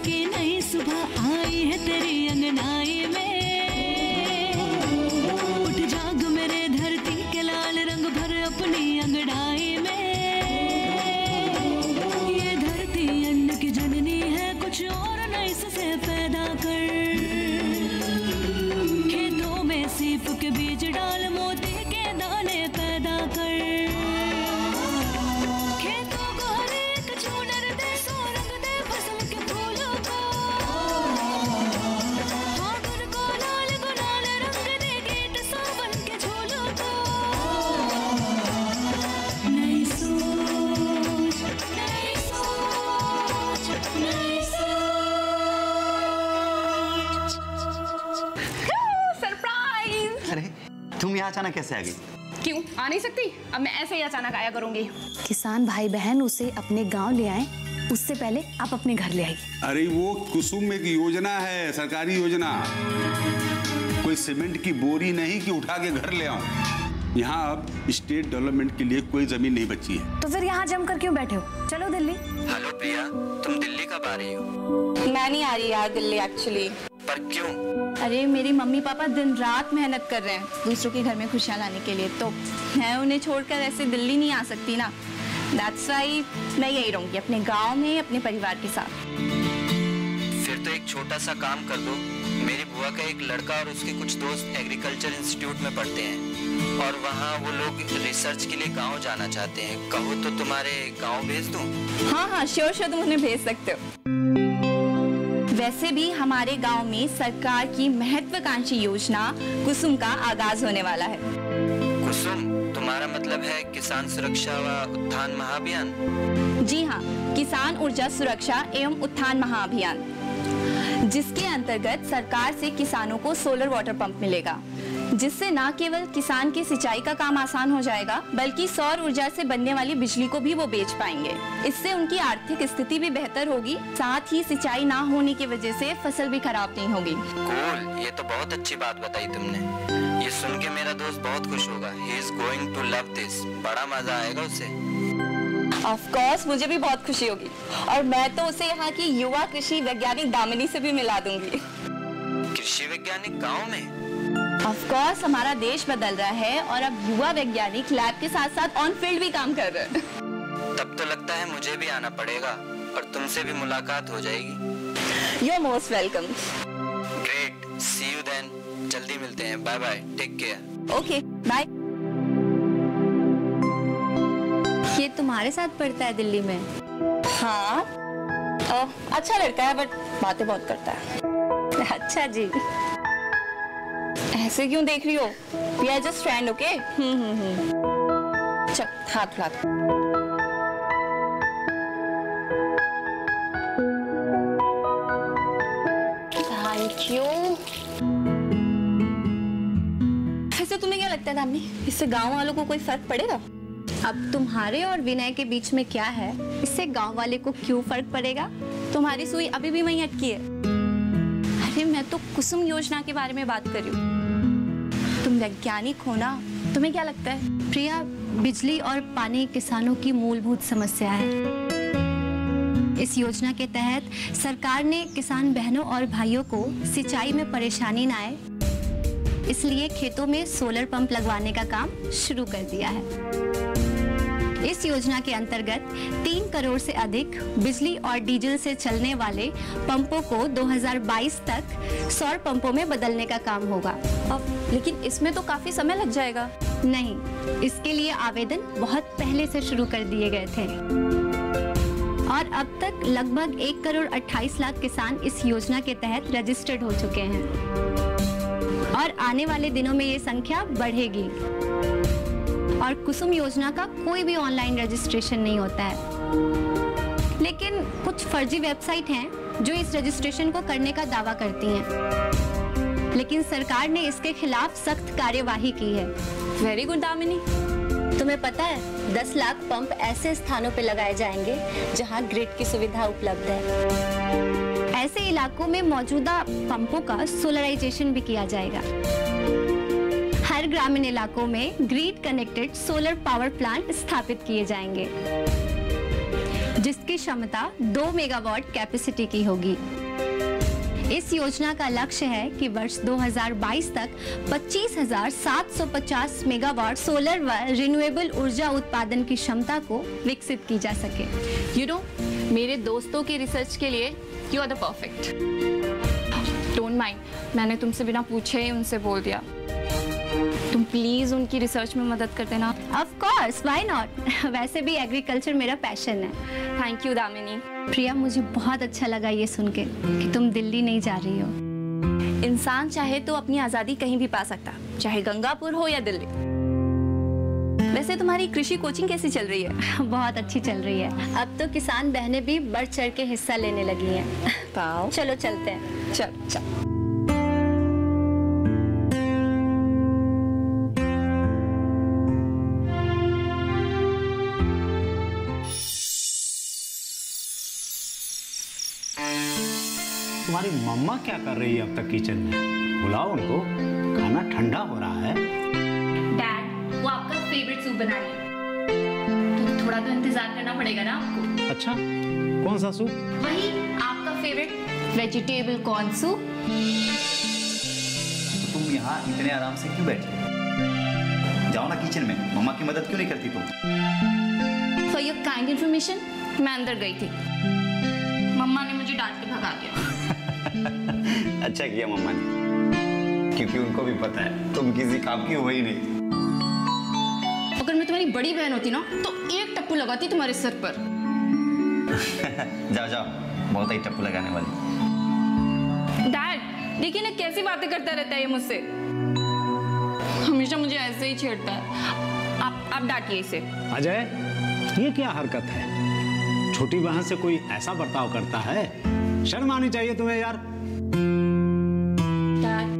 की नई सुबह आई है तेरी अंगनाई में, उठ जाग मेरे धरती के लाल रंग भर अपनी अंगड़ाई में। ये धरती अन्न की जननी है, कुछ और नई से पैदा कर, खेतों में सीप के बीज डाल मोती के दाने पैदा कर, खेतों को हर एक चूनर दे, रंग दे फसल के फूलों को, फागुन को लाल रंग दे, गीत सावन के झूलों को। नई सोच, नई सोच, नई सोच। सरप्राइज! अरे तुम यहाँ अचानक कैसे आ गई? क्यों आ नहीं सकती? अब मैं ऐसे ही अचानक आया करूंगी। किसान भाई बहन उसे अपने गांव ले आए, उससे पहले आप अपने घर ले आइए। अरे वो कुसुम एक योजना है, सरकारी योजना, कोई सीमेंट की बोरी नहीं कि उठा के घर ले आऊं। यहाँ अब स्टेट डेवलपमेंट के लिए कोई जमीन नहीं बची है। तो फिर यहाँ जम कर क्यों बैठे हो? चलो दिल्ली। हेलो प्रिया, तुम दिल्ली कब आ रही हो? मैं नहीं आ रही यार दिल्ली एक्चुअली। पर क्यों? अरे मेरी मम्मी पापा दिन रात मेहनत कर रहे हैं दूसरों के घर में खुशियाँ लाने के लिए, तो मैं उन्हें छोड़कर ऐसे दिल्ली नहीं आ सकती ना। That's why मैं यही रहूंगी अपने गांव में अपने परिवार के साथ। फिर तो एक छोटा सा काम कर दो। मेरी बुआ का एक लड़का और उसके कुछ दोस्त एग्रीकल्चर इंस्टीट्यूट में पढ़ते हैं और वहाँ वो लोग रिसर्च के लिए गांव जाना चाहते हैं। कहो तो तुम्हारे गांव भेज दूं? हाँ हाँ श्योर तुम उन्हें भेज सकते हो। वैसे भी हमारे गांव में सरकार की महत्वाकांक्षी योजना कुसुम का आगाज होने वाला है। कुसुम तुम्हारा मतलब है किसान सुरक्षा व उत्थान महाअभियान? जी हाँ, किसान ऊर्जा सुरक्षा एवं उत्थान महाअभियान, जिसके अंतर्गत सरकार से किसानों को सोलर वाटर पंप मिलेगा, जिससे न केवल किसान की सिंचाई का काम आसान हो जाएगा बल्कि सौर ऊर्जा से बनने वाली बिजली को भी वो बेच पाएंगे। इससे उनकी आर्थिक स्थिति भी बेहतर होगी, साथ ही सिंचाई ना होने की वजह से फसल भी खराब नहीं होगी। कूल, ये तो बहुत अच्छी बात बताई तुमने। ये सुन के मेरा दोस्त बहुत खुश होगा। He is going to love this। बड़ा मजा आएगा उसे। Of course, मुझे भी बहुत खुशी होगी और मैं तो उसे यहाँ की युवा कृषि वैज्ञानिक दामिनी से भी मिला दूंगी। कृषि वैज्ञानिक गाँव में? Of course, हमारा देश बदल रहा है और अब युवा वैज्ञानिक लैब के साथ साथ ऑन फील्ड भी काम कर रहे हैं। तब तो लगता है मुझे भी आना पड़ेगा और तुमसे भी मुलाकात हो जाएगी। You're most welcome। Great, see you then। जल्दी मिलते हैं। Bye bye, take care. Okay bye. ये तुम्हारे साथ पढ़ता है दिल्ली में? हाँ, अच्छा लड़का है बट बातें बहुत करता है। अच्छा जी। ऐसे क्यों देख रही हो? We are just friend, okay? चल हाथ हाथ। Thank you. वैसे तुम्हें क्या लगता है दामिनी, इससे गांव वालों को कोई फर्क पड़ेगा? अब तुम्हारे और विनय के बीच में क्या है, इससे गांव वाले को क्यों फर्क पड़ेगा? तुम्हारी सुई अभी भी वहीं अटकी है। अरे मैं तो कुसुम योजना के बारे में बात कर रही हूँ। तुम वैज्ञानिक हो ना, तुम्हें क्या लगता है? प्रिया, बिजली और पानी किसानों की मूलभूत समस्या है। इस योजना के तहत सरकार ने किसान बहनों और भाइयों को सिंचाई में परेशानी न आए, इसलिए खेतों में सोलर पंप लगवाने का काम शुरू कर दिया है। इस योजना के अंतर्गत 3 करोड़ से अधिक बिजली और डीजल से चलने वाले पंपों को 2022 तक सौर पंपों में बदलने का काम होगा। लेकिन इसमें तो काफी समय लग जाएगा। नहीं, इसके लिए आवेदन बहुत पहले से शुरू कर दिए गए थे और अब तक लगभग 1 करोड़ 28 लाख किसान इस योजना के तहत रजिस्टर्ड हो चुके हैं और आने वाले दिनों में ये संख्या बढ़ेगी। और कुसुम योजना का कोई भी ऑनलाइन रजिस्ट्रेशन नहीं होता है, लेकिन कुछ फर्जी वेबसाइट हैं जो इस रजिस्ट्रेशन को करने का दावा करती हैं, लेकिन सरकार ने इसके खिलाफ सख्त कार्यवाही की है। Very good Damini. तुम्हें पता है 10 लाख पंप ऐसे स्थानों पे लगाए जाएंगे जहां ग्रिड की सुविधा उपलब्ध है। ऐसे इलाकों में मौजूदा पंपों का सोलराइजेशन भी किया जाएगा। हर ग्रामीण इलाकों में grid connected solar power plant स्थापित किए जाएंगे। जिसकी क्षमता 2 मेगावाट कैपेसिटी की होगी। इस योजना का लक्ष्य है कि वर्ष 2022 तक 25,750 मेगावाट सोलर व रिन्यूएबल ऊर्जा उत्पादन की क्षमता को विकसित की जा सके। यू नो, मेरे दोस्तों के रिसर्च के लिए you are the perfect. Don't mind, मैंने तुमसे बिना पूछे ही उनसे बोल दिया। तुम प्लीज उनकी रिसर्च में मदद कर देना। Of course, why not. वैसे भी एग्रीकल्चर मेरा पैशन है। Thank you Damini. प्रिया, मुझे बहुत अच्छा लगा ये सुन के कि तुम दिल्ली नहीं जा रही हो। इंसान चाहे तो अपनी आजादी कहीं भी पा सकता, चाहे गंगापुर हो या दिल्ली। वैसे तुम्हारी कृषि कोचिंग कैसी चल रही है? बहुत अच्छी चल रही है। अब तो किसान बहनें भी बढ़ चढ़ के हिस्सा लेने लगी हैं। चलो चलते हैं। चल चल। तुम्हारी मम्मा क्या कर रही है अब तक किचन में? बुलाओ उनको, खाना ठंडा हो रहा है। डैड, वो आपका फेवरेट सूप बना रही है, तो थोड़ा तो इंतजार करना पड़ेगा ना आपको। अच्छा, कौन सा सूप? वही आपका फेवरेट वेजिटेबल कॉर्न सूप। तो तुम यहाँ इतने आराम से क्यों बैठी? जाओ ना किचन में, मम्मा की मदद क्यों नहीं करती तुम? फॉर योर काइंड इन्फॉर्मेशन, मैं अंदर गई थी, मम्मा ने मुझे डांट के भगा दिया। अच्छा किया मम्मा ने, क्योंकि उनको भी पता है तुम किसी काम की हो ही नहीं। अगर मैं तुम्हारी बड़ी बहन होती ना तो एक टप्पू लगाती तुम्हारे सर पर। जाओ जाओ, बहुत ही टप्पू लगाने वाली। डैड, देखिए ना कैसी बातें करता रहता है ये मुझसे, हमेशा मुझे ऐसे ही छेड़ता है। आप डांटिए इसे। अजय, ये क्या हरकत है? छोटी बहन से कोई ऐसा बर्ताव करता है? शर्म आनी चाहिए तुम्हें यार। डैड,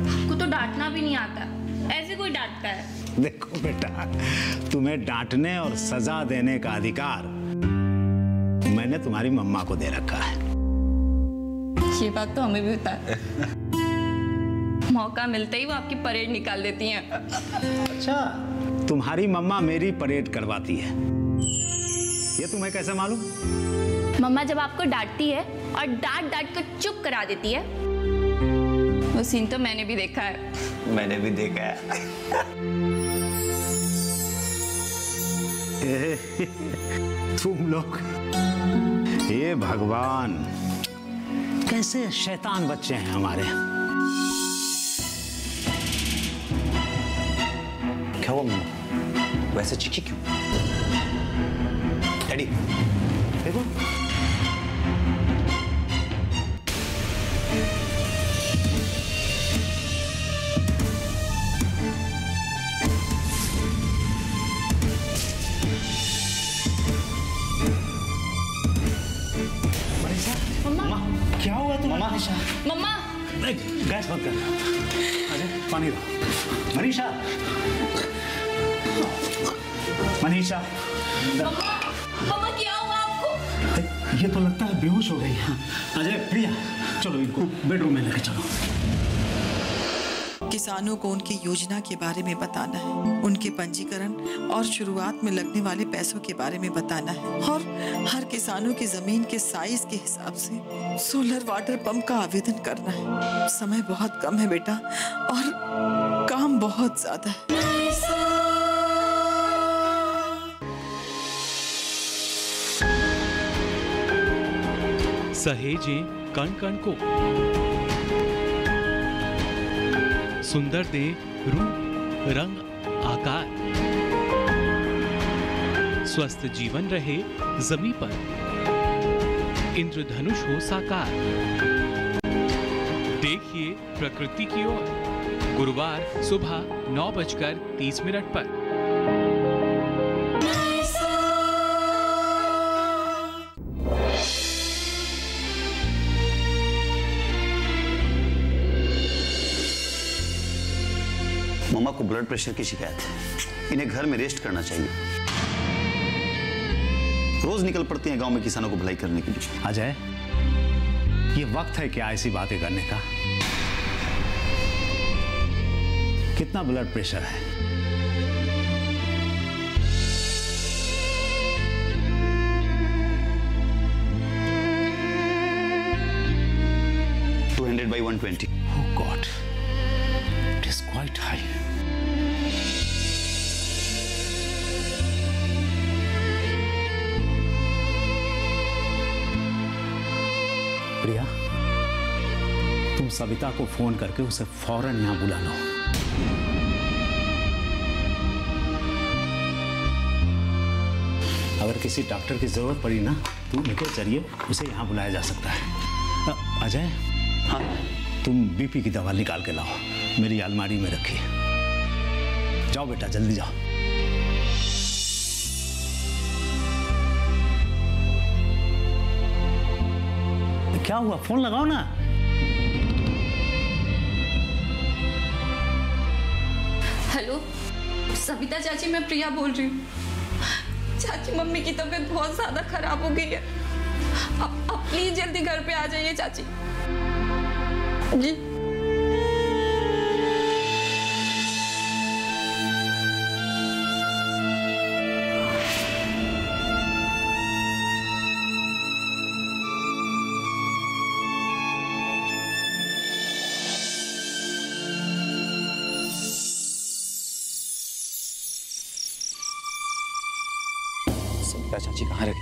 आपको तो डांटना भी नहीं आता, ऐसे कोई डांटता है? देखो बेटा, तुम्हें डांटने और सजा देने का अधिकार मैंने तुम्हारी मम्मा को दे रखा है। ये बात तो हमें भी पता है। मौका मिलते ही वो आपकी परेड निकाल देती हैं। अच्छा, तुम्हारी मम्मा मेरी परेड करवाती है, ये तुम्हें कैसे मालूम? मम्मा जब आपको डांटती है और डांट कर चुप करा देती है, वो सीन तो मैंने भी देखा है। मैंने भी देखा है। तुम लोग, ये भगवान, कैसे शैतान बच्चे हैं हमारे। क्या हुआ मम्मा, वैसे चिखी क्यों? डैडी देखो, मम्मा, क्या हुआ तुम्हारा? मम्मा, गैस बंद कर। अजय, पानी ला। मनीषा, मनीषा। मम्मा क्या हुआ आपको? ये तो लगता है बेहोश हो गई। हाँ। अजय, प्रिया, चलो इनको बेडरूम में लेके चलो। किसानों को उनकी योजना के बारे में बताना है, उनके पंजीकरण और शुरुआत में लगने वाले पैसों के बारे में बताना है, और हर किसानों की जमीन के साइज के हिसाब से सोलर वाटर पंप का आवेदन करना है। समय बहुत कम है बेटा, और काम बहुत ज्यादा है। सहेजें कण कण को, सुंदर दे रूप रंग आकार, स्वस्थ जीवन रहे जमी पर, इंद्रधनुष हो साकार। देखिए प्रकृति की ओर, गुरुवार सुबह 9:30 पर। मम्मा को ब्लड प्रेशर की शिकायत है, इन्हें घर में रेस्ट करना चाहिए। रोज निकल पड़ती हैं गांव में किसानों को भलाई करने के लिए। अजय, ये वक्त है क्या ऐसी बातें करने का? कितना ब्लड प्रेशर है? 120. Oh God, it is quite high. प्रिया, तुम सविता को फोन करके उसे फौरन यहां बुला लो। अगर किसी डॉक्टर की जरूरत पड़ी ना तो उनके जरिए उसे यहाँ बुलाया जा सकता है। अजय, हाँ, तुम बीपी की दवा निकाल के लाओ, मेरी अलमारी में रखी है। जाओ बेटा, जल्दी जाओ। क्या हुआ? फोन लगाओ ना। हेलो सविता चाची, मैं प्रिया बोल रही हूँ। चाची, मम्मी की तबीयत बहुत ज्यादा खराब हो गई है। आप प्लीज जल्दी घर पे आ जाइए चाची जी। चाची कहाँ रह गई?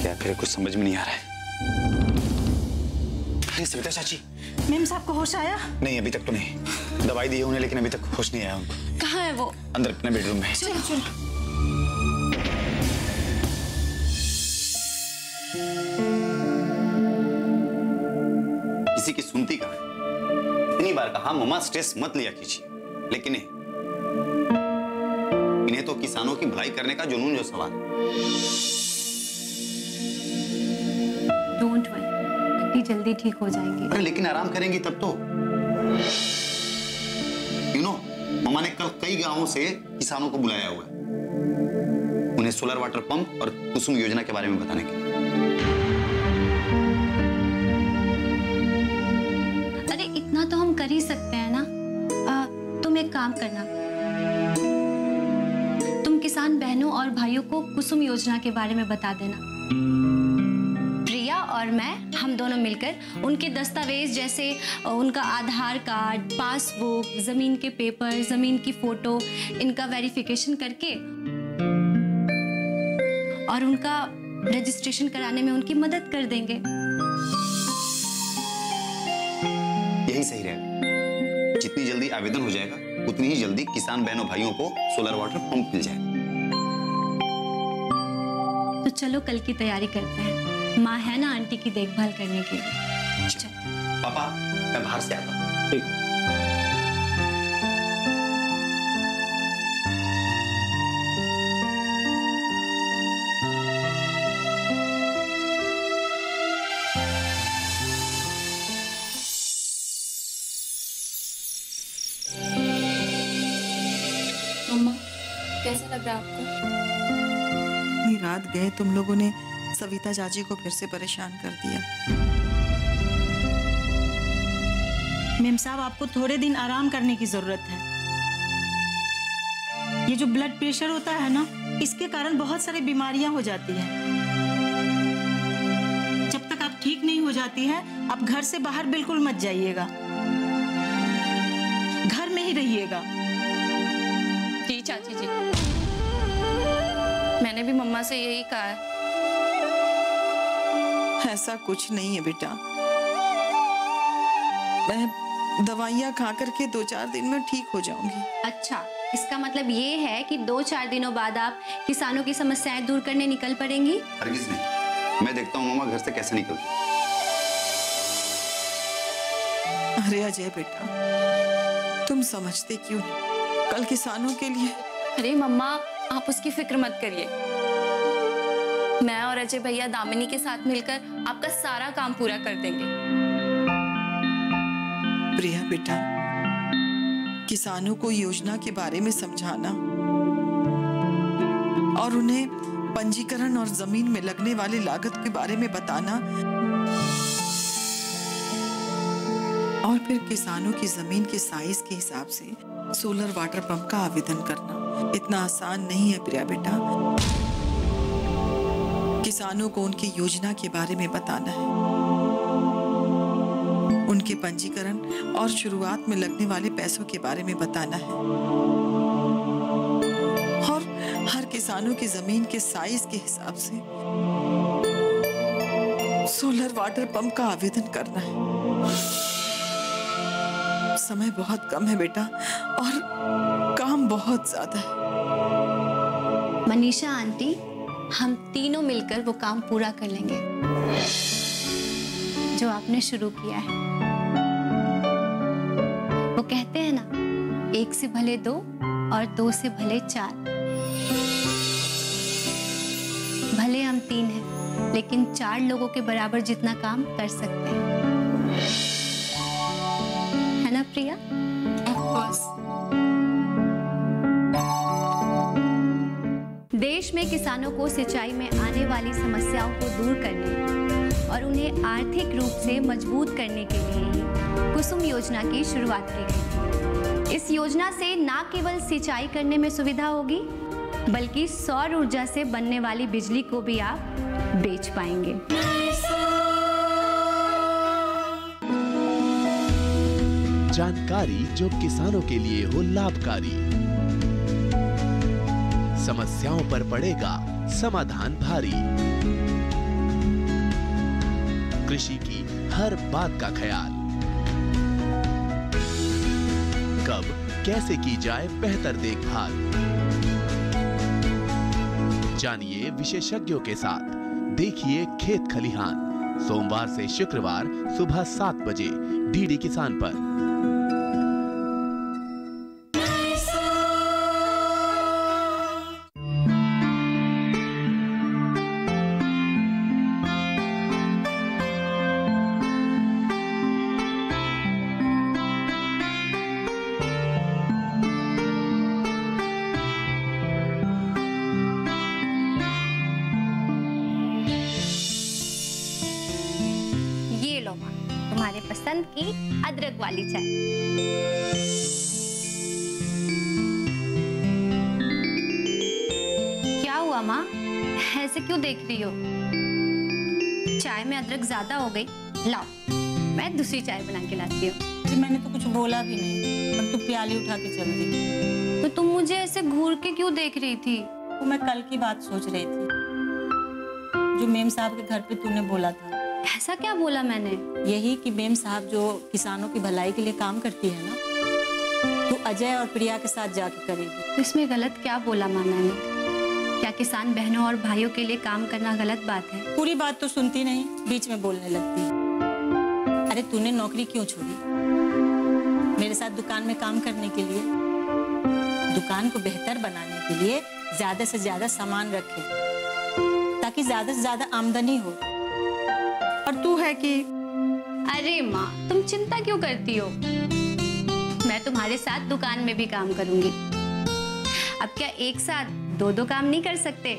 क्या करे, कुछ समझ में नहीं आ रहा है। अरे सविता चाची। मेम साहब को होश आया? नहीं, अभी तक तो नहीं। दवाई दी है उन्हें, लेकिन अभी तक होश नहीं आया उनको। कहाँ है वो? अंदर अपने बेडरूम में। चलो चलो। किसी की सुनती कहाँ है? इतनी बार कहा मम्मा स्ट्रेस मत लिया कीजिए, लेकिन इन्हें तो किसानों की भलाई करने का जुनून जो सवाल है। डोंट वरी, जल्दी ठीक हो जाएंगे। अरे लेकिन आराम करेंगी तब तो। मम्मा ने कल कई गांवों से किसानों को बुलाया हुआ है, उन्हें सोलर वाटर पंप और कुसुम योजना के बारे में बताने के लिए। अरे इतना तो हम कर ही सकते हैं ना। तुम एक काम करना, किसान बहनों और भाइयों को कुसुम योजना के बारे में बता देना। प्रिया और मैं, हम दोनों मिलकर उनके दस्तावेज जैसे उनका आधार कार्ड, पासबुक, जमीन के पेपर, जमीन की फोटो, इनका वेरिफिकेशन करके और उनका रजिस्ट्रेशन कराने में उनकी मदद कर देंगे। यही सही रहेगा। जितनी जल्दी आवेदन हो जाएगा उतनी ही जल्दी किसान बहनों भाइयों को सोलर वाटर पंप मिल जाएगा। तो चलो कल की तैयारी करते हैं। माँ है ना आंटी की देखभाल करने के लिए। पापा, मैं बाहर से आता हूँ। ठीक। मम्मा, कैसा लग रहा है आपको? रात गए तुम लोगों ने सविता चाची को फिर से परेशान कर दिया। मेम साहब, आपको थोड़े दिन आराम करने की जरूरत है। ये जो ब्लड प्रेशर होता है ना, इसके कारण बहुत सारी बीमारियां हो जाती हैं। जब तक आप ठीक नहीं हो जाती है, आप घर से बाहर बिल्कुल मत जाइएगा, घर में ही रहिएगा। जी चाची जी, मैंने भी मम्मा से यही कहा है। ऐसा कुछ नहीं है बेटा, मैं दवाइयाँ खा करके 2-4 दिन में ठीक हो जाऊंगी। अच्छा, इसका मतलब ये है कि 2-4 दिनों बाद आप किसानों की समस्याएं दूर करने निकल पड़ेंगी? हरगिज नहीं, मैं देखता हूँ मम्मा घर से कैसे निकलती। अरे अजय बेटा, तुम समझते क्यों नहीं? कल किसानों के लिए। अरे मम्मा, आप उसकी फिक्र मत करिए। मैं और अजय भैया दामिनी के साथ मिलकर आपका सारा काम पूरा कर देंगे। प्रिया बेटा, किसानों को योजना के बारे में समझाना और उन्हें पंजीकरण और जमीन में लगने वाली लागत के बारे में बताना और फिर किसानों की जमीन के साइज के हिसाब से सोलर वाटर पंप का आवेदन करना इतना आसान नहीं है प्रिया बेटा। किसानों को उनकी योजना के बारे में बताना है उनके पंजीकरण और शुरुआत में लगने वाले पैसों के बारे में बताना है और हर किसानों की जमीन के साइज के हिसाब से सोलर वाटर पंप का आवेदन करना है। समय बहुत कम है बेटा और काम बहुत ज्यादा है। मनीषा आंटी, हम तीनों मिलकर वो काम पूरा कर लेंगे जो आपने शुरू किया है। वो कहते हैं ना, एक से भले दो और दो से भले चार। भले हम 3 हैं, लेकिन 4 लोगों के बराबर जितना काम कर सकते हैं, है ना प्रिया? Of course. देश में किसानों को सिंचाई में आने वाली समस्याओं को दूर करने और उन्हें आर्थिक रूप से मजबूत करने के लिए ही कुसुम योजना की शुरुआत की गई। इस योजना से न केवल सिंचाई करने में सुविधा होगी, बल्कि सौर ऊर्जा से बनने वाली बिजली को भी आप बेच पाएंगे। जानकारी जो किसानों के लिए हो लाभकारी, समस्याओं पर पड़ेगा समाधान भारी, कृषि की हर बात का ख्याल, कब कैसे की जाए बेहतर देखभाल। जानिए विशेषज्ञों के साथ, देखिए खेत खलिहान, सोमवार से शुक्रवार सुबह 7 बजे डीडी किसान पर। तुम्हारे पसंद की अदरक वाली चाय। क्या हुआ माँ, ऐसे क्यों देख रही हो? चाय में अदरक ज्यादा हो गई, लाओ मैं दूसरी चाय बना के लाती हूँ। मैंने तो कुछ बोला भी नहीं, पर तू प्याली उठा के चल दी। तो तुम मुझे ऐसे घूर के क्यों देख रही थी? तो मैं कल की बात सोच रही थी, जो मेम साहब के घर पे तूने बोला था। ऐसा क्या बोला मैंने? यही कि मेम साहब जो किसानों की भलाई के लिए काम करती है ना, तो अजय और प्रिया के साथ जाकर करेगी। तो इसमें गलत क्या बोला माँ मैंने? क्या किसान बहनों और भाइयों के लिए काम करना गलत बात है? पूरी बात तो सुनती नहीं, बीच में बोलने लगती है। अरे तूने नौकरी क्यों छोड़ी? मेरे साथ दुकान में काम करने के लिए। दुकान को बेहतर बनाने के लिए ज्यादा से ज्यादा सामान रखे, ताकि ज्यादा से ज्यादा आमदनी हो। और तू है कि अरे माँ, तुम चिंता क्यों करती हो? मैं तुम्हारे साथ दुकान में भी काम करूंगी। अब क्या एक साथ 2 काम नहीं कर सकते?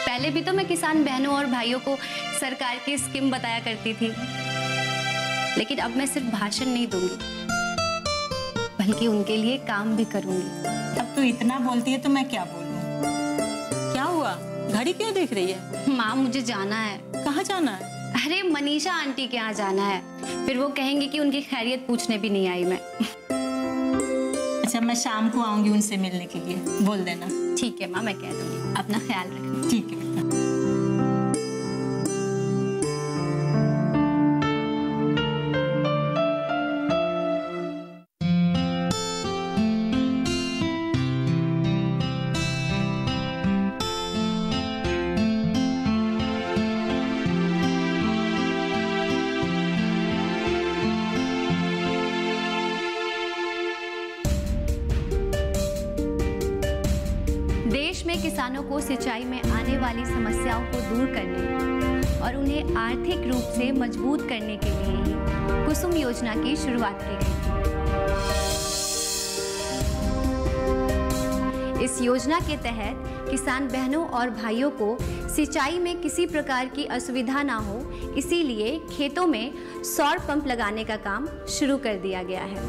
पहले भी तो मैं किसान बहनों और भाइयों को सरकार की स्कीम बताया करती थी, लेकिन अब मैं सिर्फ भाषण नहीं दूंगी, बल्कि उनके लिए काम भी करूंगी। अब तू इतना बोलती है तो मैं क्या बोलूं? क्या हुआ, घड़ी क्यों देख रही है? माँ मुझे जाना है। कहाँ जाना है? अरे मनीषा आंटी के यहाँ जाना है, फिर वो कहेंगे कि उनकी खैरियत पूछने भी नहीं आई मैं। अच्छा, मैं शाम को आऊंगी उनसे मिलने के लिए, बोल देना। ठीक है माँ, मैं कह दूंगी। अपना ख्याल रखना। ठीक है बेटा। देश में किसानों को सिंचाई में आने वाली समस्याओं को दूर करने और उन्हें आर्थिक रूप से मजबूत करने के लिए ही कुसुम योजना की शुरुआत की गई। इस योजना के तहत किसान बहनों और भाइयों को सिंचाई में किसी प्रकार की असुविधा ना हो, इसीलिए खेतों में सौर पंप लगाने का काम शुरू कर दिया गया है।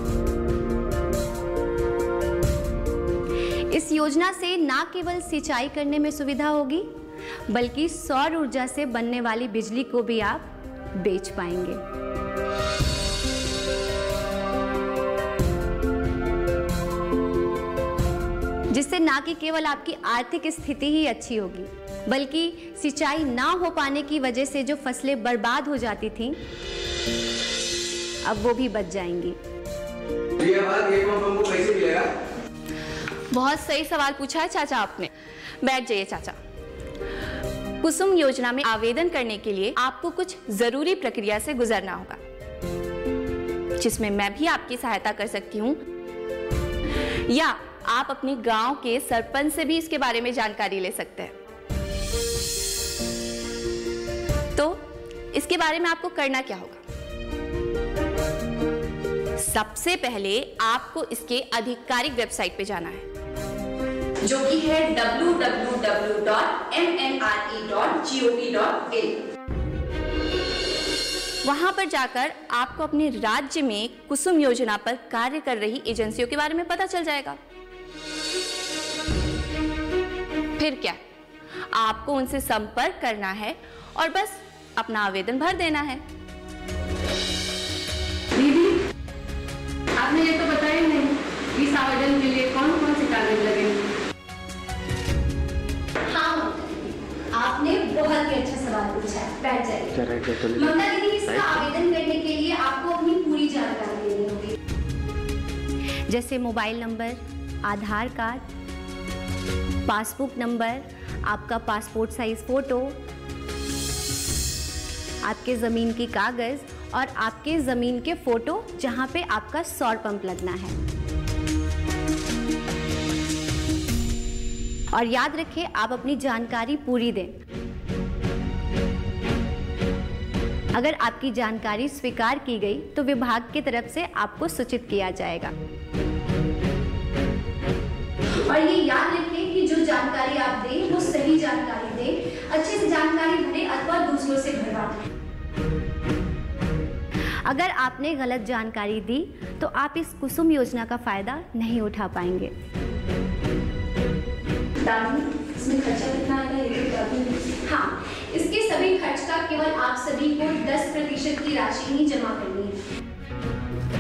इस योजना से न केवल सिंचाई करने में सुविधा होगी, बल्कि सौर ऊर्जा से बनने वाली बिजली को भी आप बेच पाएंगे। जिससे ना कि केवल आपकी आर्थिक स्थिति ही अच्छी होगी, बल्कि सिंचाई ना हो पाने की वजह से जो फसलें बर्बाद हो जाती थीं, अब वो भी बच जाएंगी। ये पंप हमको कैसे मिलेगा? बहुत सही सवाल पूछा है चाचा आपने। बैठ जाइए चाचा। कुसुम योजना में आवेदन करने के लिए आपको कुछ जरूरी प्रक्रिया से गुजरना होगा, जिसमें मैं भी आपकी सहायता कर सकती हूँ, या आप अपने गांव के सरपंच से भी इसके बारे में जानकारी ले सकते हैं। तो इसके बारे में आपको करना क्या होगा? सबसे पहले आपको इसके आधिकारिक वेबसाइट पे जाना है, जो कि है www.mnre.gov.in। वहां पर जाकर आपको अपने राज्य में कुसुम योजना पर कार्य कर रही एजेंसियों के बारे में पता चल जाएगा। फिर क्या, आपको उनसे संपर्क करना है और बस अपना आवेदन भर देना है। दीदी, आपने ये तो बताया नहीं, इस आवेदन के लिए कौन कौन से कागज लगेंगे? हाँ, आपने बहुत ही अच्छा सवाल पूछा है। बैठ जाइए। ममता दीदी, इसका आवेदन करने के लिए आपको अपनी पूरी जानकारी देनी होगी, जैसे मोबाइल नंबर, आधार कार्ड, पासबुक नंबर, आपका पासपोर्ट साइज फोटो, आपके जमीन की कागज और आपके जमीन के फोटो जहां पे आपका सौर पंप लगना है। और याद रखें, आप अपनी जानकारी पूरी दें। अगर आपकी जानकारी स्वीकार की गई तो विभाग की तरफ से आपको सूचित किया जाएगा। और ये याद रखें कि जो जानकारी आप दें वो सही जानकारी दें, अच्छे से जानकारी भरें अथवा दूसरों से भरवाएं। अगर आपने गलत जानकारी दी तो आप इस कुसुम योजना का फायदा नहीं उठा पाएंगे। इसमें खर्चा कितना आएगा ये बता दूं? हाँ, इसके सभी खर्च का केवल आप सभी को 10% की राशि ही जमा करनी है।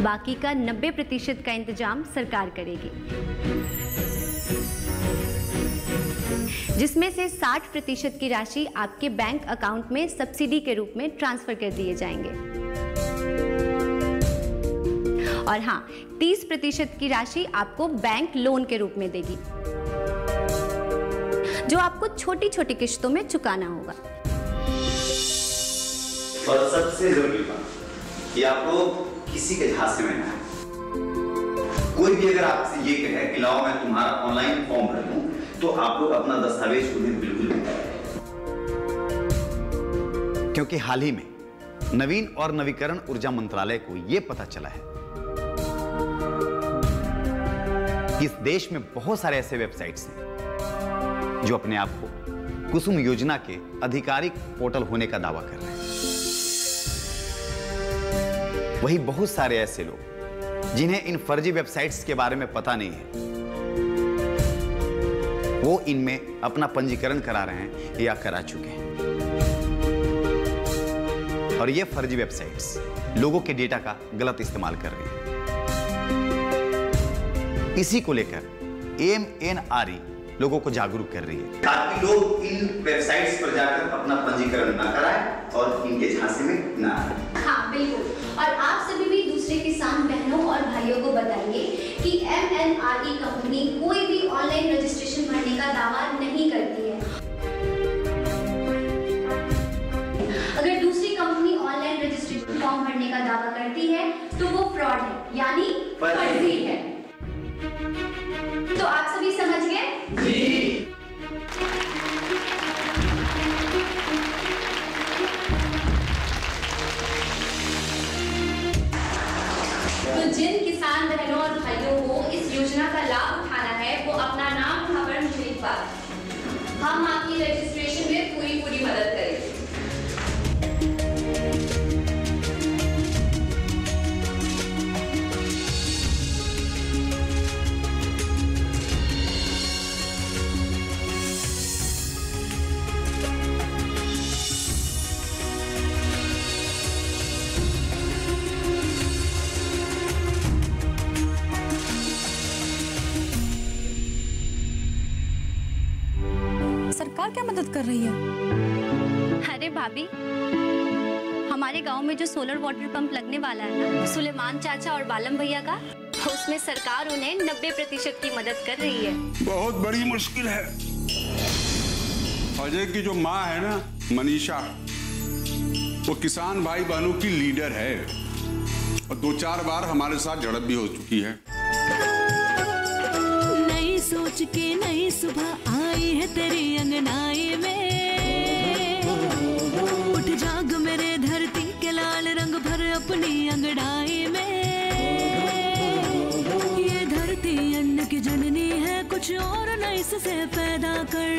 बाकी का 90% का इंतजाम सरकार करेगी, जिसमें से 60% की राशि आपके बैंक अकाउंट में सब्सिडी के रूप में ट्रांसफर कर दिए जाएंगे। और हाँ, 30% की राशि आपको बैंक लोन के रूप में देगी, जो आपको छोटी छोटी किश्तों में चुकाना होगा। और सबसे जरूरी बात, कि आपको किसी के झांसे में ना आए। कोई भी अगर आपसे ये कहे कि लाओ मैं तुम्हारा ऑनलाइन फॉर्म भर दूं, तो आप लोग अपना दस्तावेज उन्हें बिल्कुल नहीं बताएं। क्योंकि हाल ही में नवीन और नवीकरण ऊर्जा मंत्रालय को यह पता चला है कि इस देश में बहुत सारे ऐसे वेबसाइट्स हैं जो अपने आप को कुसुम योजना के आधिकारिक पोर्टल होने का दावा कर रहे हैं। वही बहुत सारे ऐसे लोग जिन्हें इन फर्जी वेबसाइट्स के बारे में पता नहीं है, वो इनमें अपना पंजीकरण करा रहे हैं या करा चुके हैं। और ये फर्जी वेबसाइट्स लोगों के डेटा का गलत इस्तेमाल कर रही हैं। इसी को लेकर MNRE लोगों को जागरूक कर रही है, ताकि लोग इन वेबसाइट्स पर जाकर अपना पंजीकरण ना कराएं और इनके झांसे में ना आए। हाँ, बिल्कुल। और आप सभी भी दूसरे किसान बहनों और भाइयों को बताइए कि MNRE कंपनी कोई भी ऑनलाइन रजिस्ट्रेशन भरने का दावा नहीं करती है। अगर दूसरी कंपनी ऑनलाइन रजिस्ट्रेशन फॉर्म भरने का दावा करती है तो वो फ्रॉड है, यानी फर्जी है। तो आप सभी समझ गए? जी। तो जिन किसान बहनों और भाइयों को इस योजना का लाभ उठाना है, वो अपना नाम वहां पर मुझे लिखवा दें। हम आपकी रजिस्ट्रेशन में पूरी मदद करेंगे। क्या मदद कर रही है? अरे भाभी, हमारे गांव में जो सोलर वाटर पंप लगने वाला है ना, सुलेमान चाचा और बालम भैया का, उसमें सरकार उन्हें 90% की मदद कर रही है। बहुत बड़ी मुश्किल है। अजय की जो माँ है ना, मनीषा, वो किसान भाई बहनों की लीडर है और 2-4 बार हमारे साथ झड़प भी हो चुकी है। नई सोच के नई सुबह आई है तेरी अंगनाई में, उठ जाग मेरे धरती के लाल रंग भर अपनी अंगड़ाई में। ये धरती अन्न की जननी है, कुछ और नई से पैदा कर।